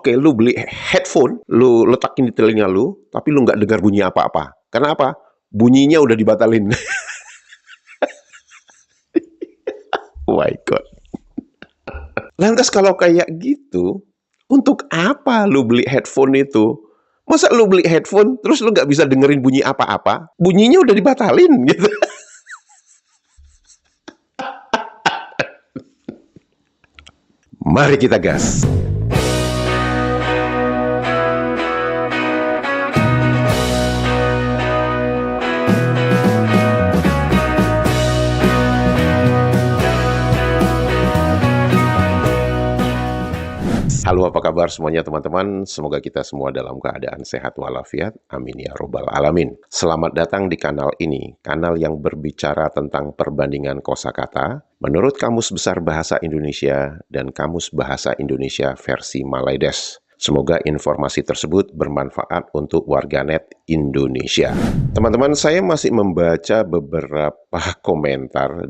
Oke, lu beli headphone, lu letakin di telinga lu, tapi lu nggak dengar bunyi apa-apa. Karena apa? Bunyinya udah dibatalin. Oh my God. Lantas kalau kayak gitu, untuk apa lu beli headphone itu? Masa lu beli headphone, terus lu nggak bisa dengerin bunyi apa-apa? Bunyinya udah dibatalin gitu. Mari kita gas. Halo, apa kabar semuanya teman-teman? Semoga kita semua dalam keadaan sehat walafiat. Amin ya robbal alamin. Selamat datang di kanal ini, kanal yang berbicara tentang perbandingan kosakata menurut Kamus Besar Bahasa Indonesia dan Kamus Bahasa Indonesia versi Malaides. Semoga informasi tersebut bermanfaat untuk warganet Indonesia. Teman-teman, saya masih membaca beberapa komentar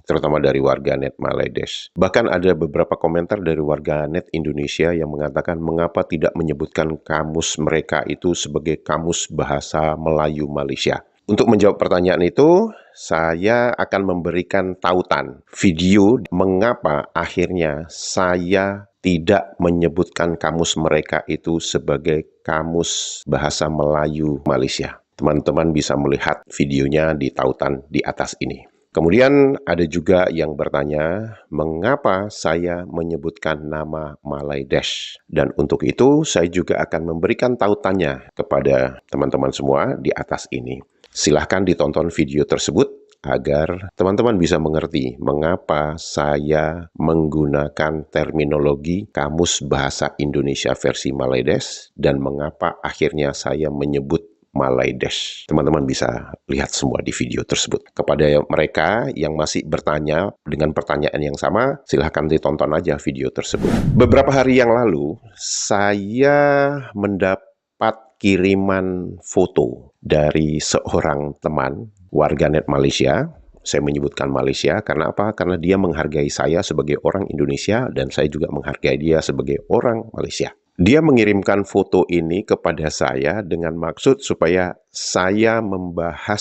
terutama dari warganet Malaides. Bahkan ada beberapa komentar dari warganet Indonesia yang mengatakan mengapa tidak menyebutkan kamus mereka itu sebagai Kamus Bahasa Melayu Malaysia. Untuk menjawab pertanyaan itu, saya akan memberikan tautan video mengapa akhirnya saya tidak menyebutkan kamus mereka itu sebagai Kamus Bahasa Melayu Malaysia. Teman-teman bisa melihat videonya di tautan di atas ini. Kemudian ada juga yang bertanya, mengapa saya menyebutkan nama Malaides? Dan untuk itu, saya juga akan memberikan tautannya kepada teman-teman semua di atas ini. Silahkan ditonton video tersebut agar teman-teman bisa mengerti mengapa saya menggunakan terminologi Kamus Bahasa Indonesia versi Malaides dan mengapa akhirnya saya menyebut Malaides. Teman-teman bisa lihat semua di video tersebut. Kepada mereka yang masih bertanya dengan pertanyaan yang sama, silahkan ditonton aja video tersebut. Beberapa hari yang lalu, saya mendapat kiriman foto dari seorang teman warganet Malaysia. Saya menyebutkan Malaysia karena apa? Karena dia menghargai saya sebagai orang Indonesia dan saya juga menghargai dia sebagai orang Malaysia. Dia mengirimkan foto ini kepada saya dengan maksud supaya saya membahas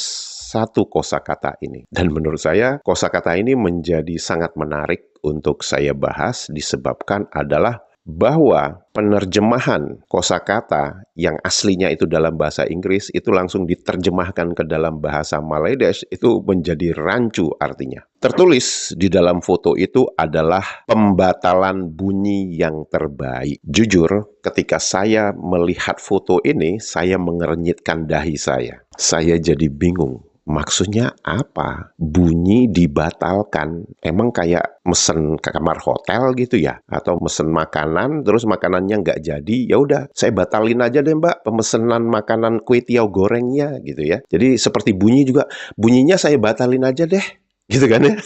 satu kosakata ini. Dan menurut saya, kosakata ini menjadi sangat menarik untuk saya bahas disebabkan adalah bahwa penerjemahan kosakata yang aslinya itu dalam bahasa Inggris itu langsung diterjemahkan ke dalam bahasa Malaides itu menjadi rancu artinya. Tertulis di dalam foto itu adalah pembatalan bunyi yang terbaik. Jujur, ketika saya melihat foto ini, saya mengernyitkan dahi saya. Saya jadi bingung. Maksudnya apa? Bunyi dibatalkan. Emang kayak mesen ke kamar hotel gitu ya? Atau mesen makanan, terus makanannya nggak jadi, ya udah saya batalin aja deh mbak pemesanan makanan kue tiaw gorengnya gitu ya. Jadi seperti bunyi juga, bunyinya saya batalin aja deh. Gitu kan ya?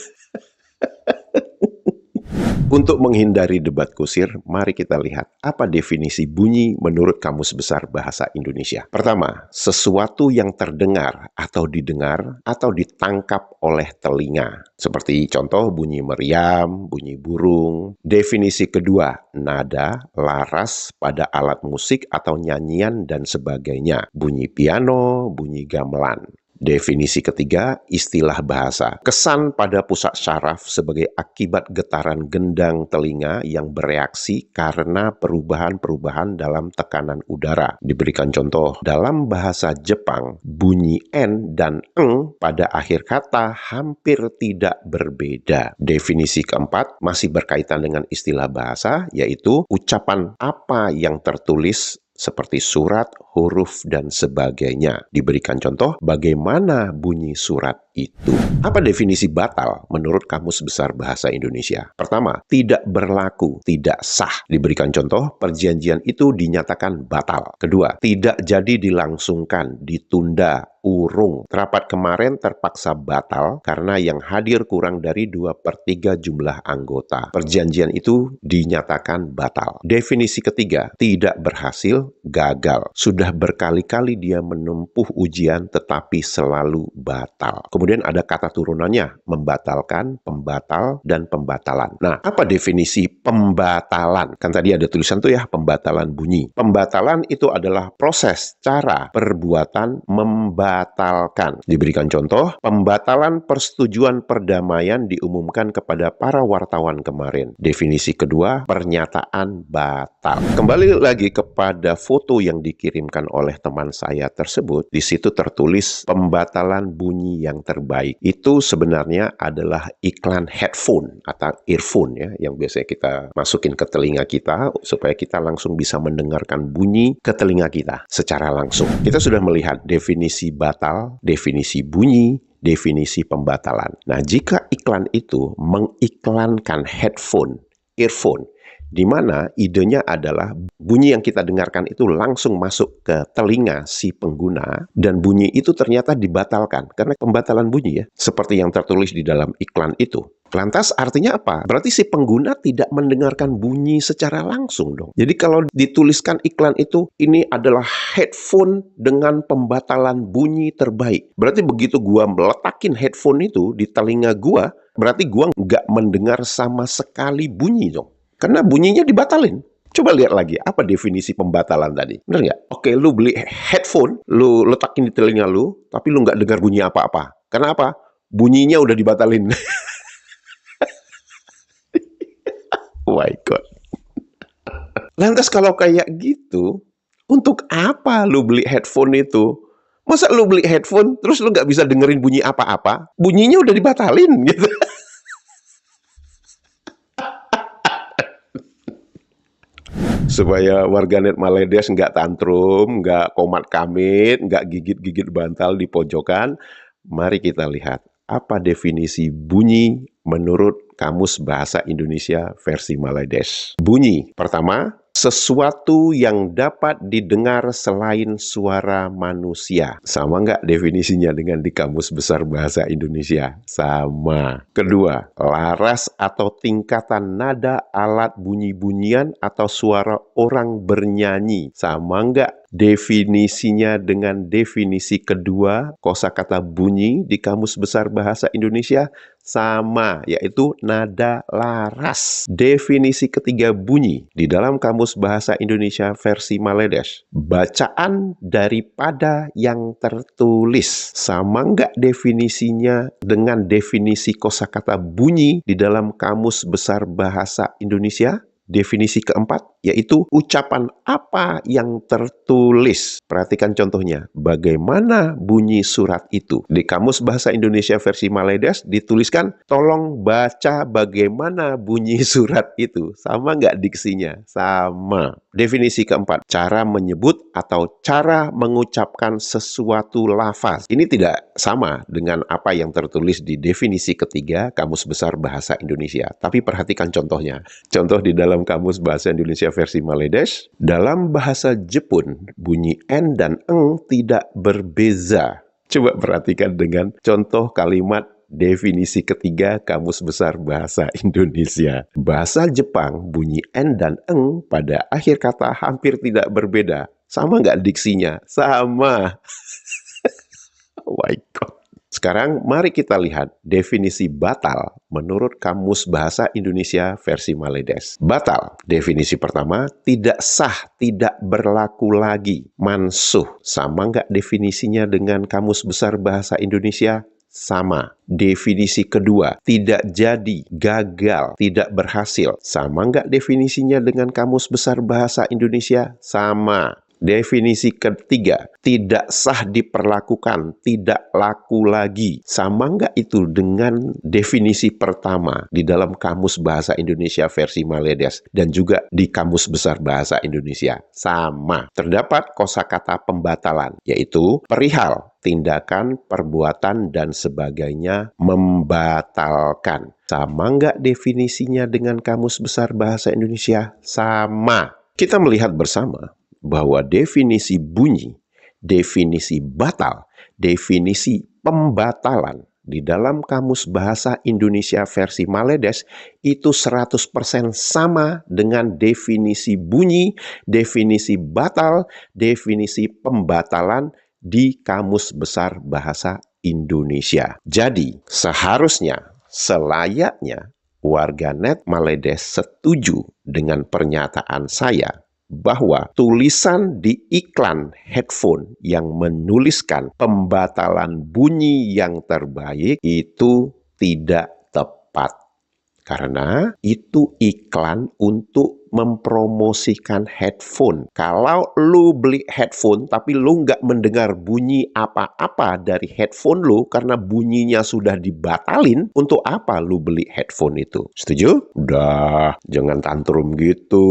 Untuk menghindari debat kusir, mari kita lihat apa definisi bunyi menurut Kamus Besar Bahasa Indonesia. Pertama, sesuatu yang terdengar atau didengar atau ditangkap oleh telinga. Seperti contoh bunyi meriam, bunyi burung. Definisi kedua, nada, laras pada alat musik atau nyanyian dan sebagainya. Bunyi piano, bunyi gamelan. Definisi ketiga, istilah bahasa. Kesan pada pusat syaraf sebagai akibat getaran gendang telinga yang bereaksi karena perubahan-perubahan dalam tekanan udara. Diberikan contoh, dalam bahasa Jepang, bunyi N dan eng pada akhir kata hampir tidak berbeda. Definisi keempat, masih berkaitan dengan istilah bahasa, yaitu ucapan apa yang tertulis seperti surat, huruf, dan sebagainya. Diberikan contoh bagaimana bunyi surat itu. Apa definisi batal menurut Kamus Besar Bahasa Indonesia? Pertama, tidak berlaku, tidak sah. Diberikan contoh, perjanjian itu dinyatakan batal. Kedua, tidak jadi dilangsungkan, ditunda, urung. Rapat kemarin terpaksa batal karena yang hadir kurang dari 2/3 jumlah anggota. Perjanjian itu dinyatakan batal. Definisi ketiga, tidak berhasil, gagal. Sudah berkali-kali dia menempuh ujian tetapi selalu batal. Kemudian ada kata turunannya, membatalkan, pembatal, dan pembatalan. Nah, apa definisi pembatalan? Kan tadi ada tulisan tuh ya, pembatalan bunyi. Pembatalan itu adalah proses, cara, perbuatan membatalkan. Diberikan contoh, pembatalan persetujuan perdamaian diumumkan kepada para wartawan kemarin. Definisi kedua, pernyataan batal. Kembali lagi kepada foto yang dikirimkan oleh teman saya tersebut, di situ tertulis pembatalan bunyi yang terbaik. Itu sebenarnya adalah iklan headphone atau earphone ya, yang biasanya kita masukin ke telinga kita supaya kita langsung bisa mendengarkan bunyi ke telinga kita secara langsung. Kita sudah melihat definisi batal, definisi bunyi, definisi pembatalan. Nah, jika iklan itu mengiklankan headphone, earphone, di mana idenya adalah bunyi yang kita dengarkan itu langsung masuk ke telinga si pengguna, dan bunyi itu ternyata dibatalkan karena pembatalan bunyi ya, seperti yang tertulis di dalam iklan itu. Lantas artinya apa? Berarti si pengguna tidak mendengarkan bunyi secara langsung dong. Jadi kalau dituliskan iklan itu, ini adalah headphone dengan pembatalan bunyi terbaik. Berarti begitu gua meletakin headphone itu di telinga gua, berarti gua nggak mendengar sama sekali bunyi dong. Karena bunyinya dibatalin. Coba lihat lagi, apa definisi pembatalan tadi? Bener nggak? Oke, lu beli headphone, lu letakin di telinga lu, tapi lu nggak dengar bunyi apa-apa. Karena apa? Bunyinya udah dibatalin. Oh my God. Lantas kalau kayak gitu, untuk apa lu beli headphone itu? Masa lu beli headphone, terus lu nggak bisa dengerin bunyi apa-apa? Bunyinya udah dibatalin gitu. Supaya warganet Maledes nggak tantrum, nggak komat kamit, nggak gigit-gigit bantal di pojokan, mari kita lihat apa definisi bunyi menurut Kamus Bahasa Indonesia versi Maledes. Bunyi, pertama, sesuatu yang dapat didengar selain suara manusia. Sama nggak definisinya dengan di Kamus Besar Bahasa Indonesia? Sama. Kedua, laras atau tingkatan nada alat bunyi-bunyian atau suara orang bernyanyi. Sama nggak definisinya dengan definisi kedua kosakata bunyi di Kamus Besar Bahasa Indonesia? Sama, yaitu nada laras. Definisi ketiga bunyi di dalam Kamus Bahasa Indonesia versi Maledes, bacaan daripada yang tertulis. Sama nggak definisinya dengan definisi kosakata bunyi di dalam Kamus Besar Bahasa Indonesia? Definisi keempat, yaitu ucapan apa yang tertulis. Perhatikan contohnya, bagaimana bunyi surat itu. Di Kamus Bahasa Indonesia versi Maledes dituliskan, tolong baca bagaimana bunyi surat itu. Sama nggak diksinya? Sama. Definisi keempat, cara menyebut atau cara mengucapkan sesuatu lafaz. Ini tidak sama dengan apa yang tertulis di definisi ketiga Kamus Besar Bahasa Indonesia. Tapi perhatikan contohnya. Contoh di dalam Kamus Bahasa Indonesia versi Maledes, dalam bahasa Jepun, bunyi N dan Eng tidak berbeza. Coba perhatikan dengan contoh kalimat definisi ketiga Kamus Besar Bahasa Indonesia. Bahasa Jepang, bunyi N dan Eng pada akhir kata hampir tidak berbeda. Sama nggak diksinya? Sama. Oh my God. Sekarang mari kita lihat definisi batal menurut Kamus Bahasa Indonesia versi Maledes. Batal, definisi pertama, tidak sah, tidak berlaku lagi. Mansuh, sama nggak definisinya dengan Kamus Besar Bahasa Indonesia? Sama. Definisi kedua, tidak jadi, gagal, tidak berhasil. Sama nggak definisinya dengan Kamus Besar Bahasa Indonesia? Sama. Definisi ketiga, tidak sah diperlakukan, tidak laku lagi. Sama nggak itu dengan definisi pertama di dalam Kamus Bahasa Indonesia versi Maledes dan juga di Kamus Besar Bahasa Indonesia? Sama. Terdapat kosakata pembatalan, yaitu perihal, tindakan, perbuatan, dan sebagainya membatalkan. Sama nggak definisinya dengan Kamus Besar Bahasa Indonesia? Sama. Kita melihat bersama bahwa definisi bunyi, definisi batal, definisi pembatalan di dalam Kamus Bahasa Indonesia versi Maledes itu 100% sama dengan definisi bunyi, definisi batal, definisi pembatalan di Kamus Besar Bahasa Indonesia. Jadi, seharusnya, selayaknya warganet Maledes setuju dengan pernyataan saya bahwa tulisan di iklan headphone yang menuliskan pembatalan bunyi yang terbaik itu tidak tepat. Karena itu iklan untuk mempromosikan headphone. Kalau lu beli headphone tapi lu nggak mendengar bunyi apa-apa dari headphone lu karena bunyinya sudah dibatalin, untuk apa lu beli headphone itu? Setuju? Udah, jangan tantrum gitu.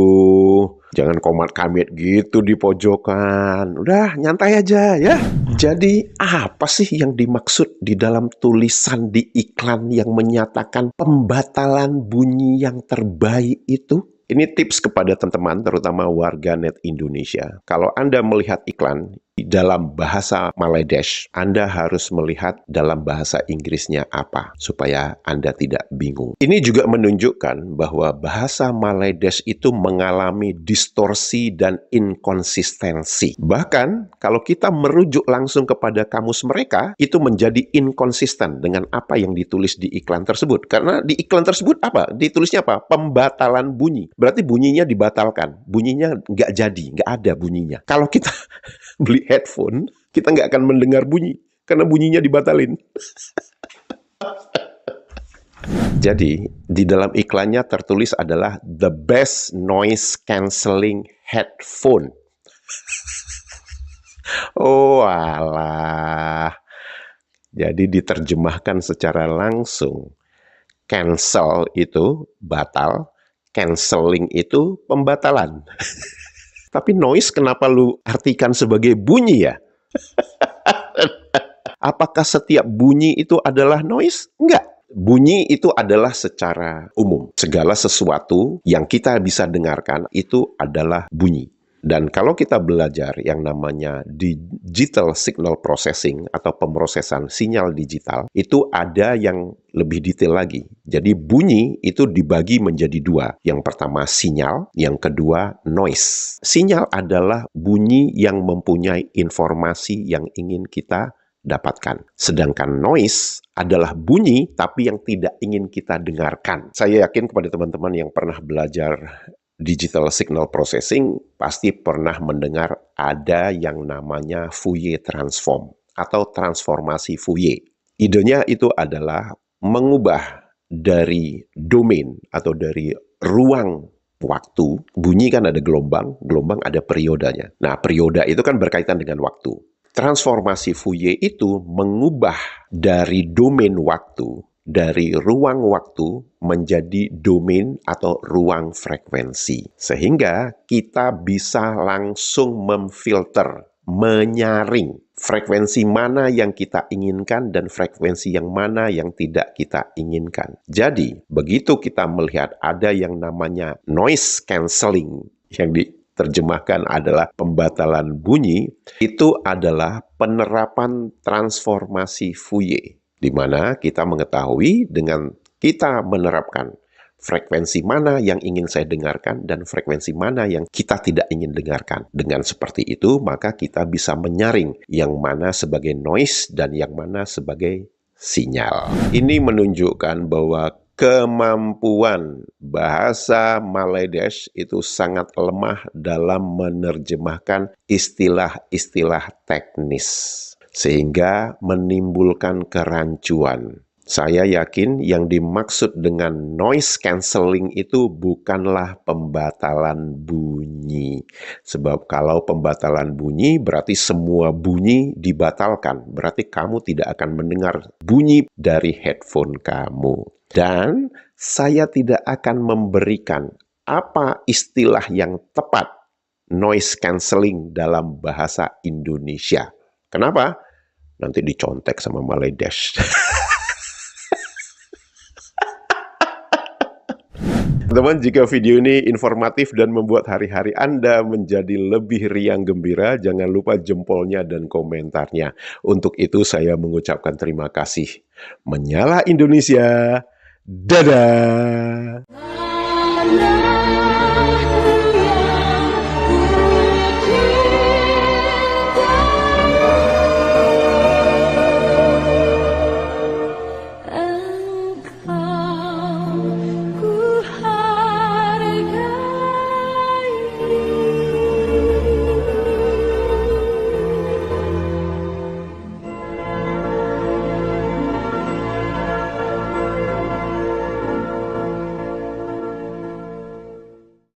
Jangan komat-kamit gitu di pojokan. Udah, nyantai aja ya. Jadi, apa sih yang dimaksud di dalam tulisan di iklan yang menyatakan pembatalan bunyi yang terbaik itu? Ini tips kepada teman-teman, terutama warganet Indonesia. Kalau Anda melihat iklan di dalam bahasa Maledes, Anda harus melihat dalam bahasa Inggrisnya apa, supaya Anda tidak bingung. Ini juga menunjukkan bahwa bahasa Maledes itu mengalami distorsi dan inkonsistensi. Bahkan, kalau kita merujuk langsung kepada kamus mereka, itu menjadi inkonsisten dengan apa yang ditulis di iklan tersebut. Karena di iklan tersebut apa? Ditulisnya apa? Pembatalan bunyi. Berarti bunyinya dibatalkan. Bunyinya nggak jadi, nggak ada bunyinya. Kalau kita beli headphone, kita nggak akan mendengar bunyi. Karena bunyinya dibatalin. Jadi, di dalam iklannya tertulis adalah the best noise cancelling headphone. Oh alah. Jadi diterjemahkan secara langsung. Cancel itu batal, cancelling itu pembatalan. Tapi noise kenapa lu artikan sebagai bunyi ya? Apakah setiap bunyi itu adalah noise? Enggak. Bunyi itu adalah secara umum. Segala sesuatu yang kita bisa dengarkan itu adalah bunyi. Dan kalau kita belajar yang namanya digital signal processing atau pemrosesan sinyal digital, itu ada yang lebih detail lagi. Jadi bunyi itu dibagi menjadi dua. Yang pertama sinyal, yang kedua noise. Sinyal adalah bunyi yang mempunyai informasi yang ingin kita dapatkan. Sedangkan noise adalah bunyi tapi yang tidak ingin kita dengarkan. Saya yakin kepada teman-teman yang pernah belajar digital signal processing pasti pernah mendengar ada yang namanya Fourier transform atau transformasi Fourier. Idenya itu adalah mengubah dari domain atau dari ruang waktu. Bunyi kan ada gelombang, gelombang ada periodanya. Nah, perioda itu kan berkaitan dengan waktu. Transformasi Fourier itu mengubah dari domain waktu, dari ruang waktu menjadi domain atau ruang frekuensi. Sehingga kita bisa langsung memfilter, menyaring frekuensi mana yang kita inginkan dan frekuensi yang mana yang tidak kita inginkan. Jadi, begitu kita melihat ada yang namanya noise cancelling yang diterjemahkan adalah pembatalan bunyi, itu adalah penerapan transformasi Fourier. Di mana kita mengetahui dengan kita menerapkan frekuensi mana yang ingin saya dengarkan dan frekuensi mana yang kita tidak ingin dengarkan. Dengan seperti itu, maka kita bisa menyaring yang mana sebagai noise dan yang mana sebagai sinyal. Ini menunjukkan bahwa kemampuan bahasa Maledes itu sangat lemah dalam menerjemahkan istilah-istilah teknis, sehingga menimbulkan kerancuan. Saya yakin yang dimaksud dengan noise cancelling itu bukanlah pembatalan bunyi. Sebab kalau pembatalan bunyi berarti semua bunyi dibatalkan. Berarti kamu tidak akan mendengar bunyi dari headphone kamu. Dan saya tidak akan memberikan apa istilah yang tepat noise cancelling dalam bahasa Indonesia. Kenapa? Nanti dicontek sama Maledes. Teman-teman, jika video ini informatif dan membuat hari-hari Anda menjadi lebih riang gembira, jangan lupa jempolnya dan komentarnya. Untuk itu saya mengucapkan terima kasih. Menyala Indonesia, dadah!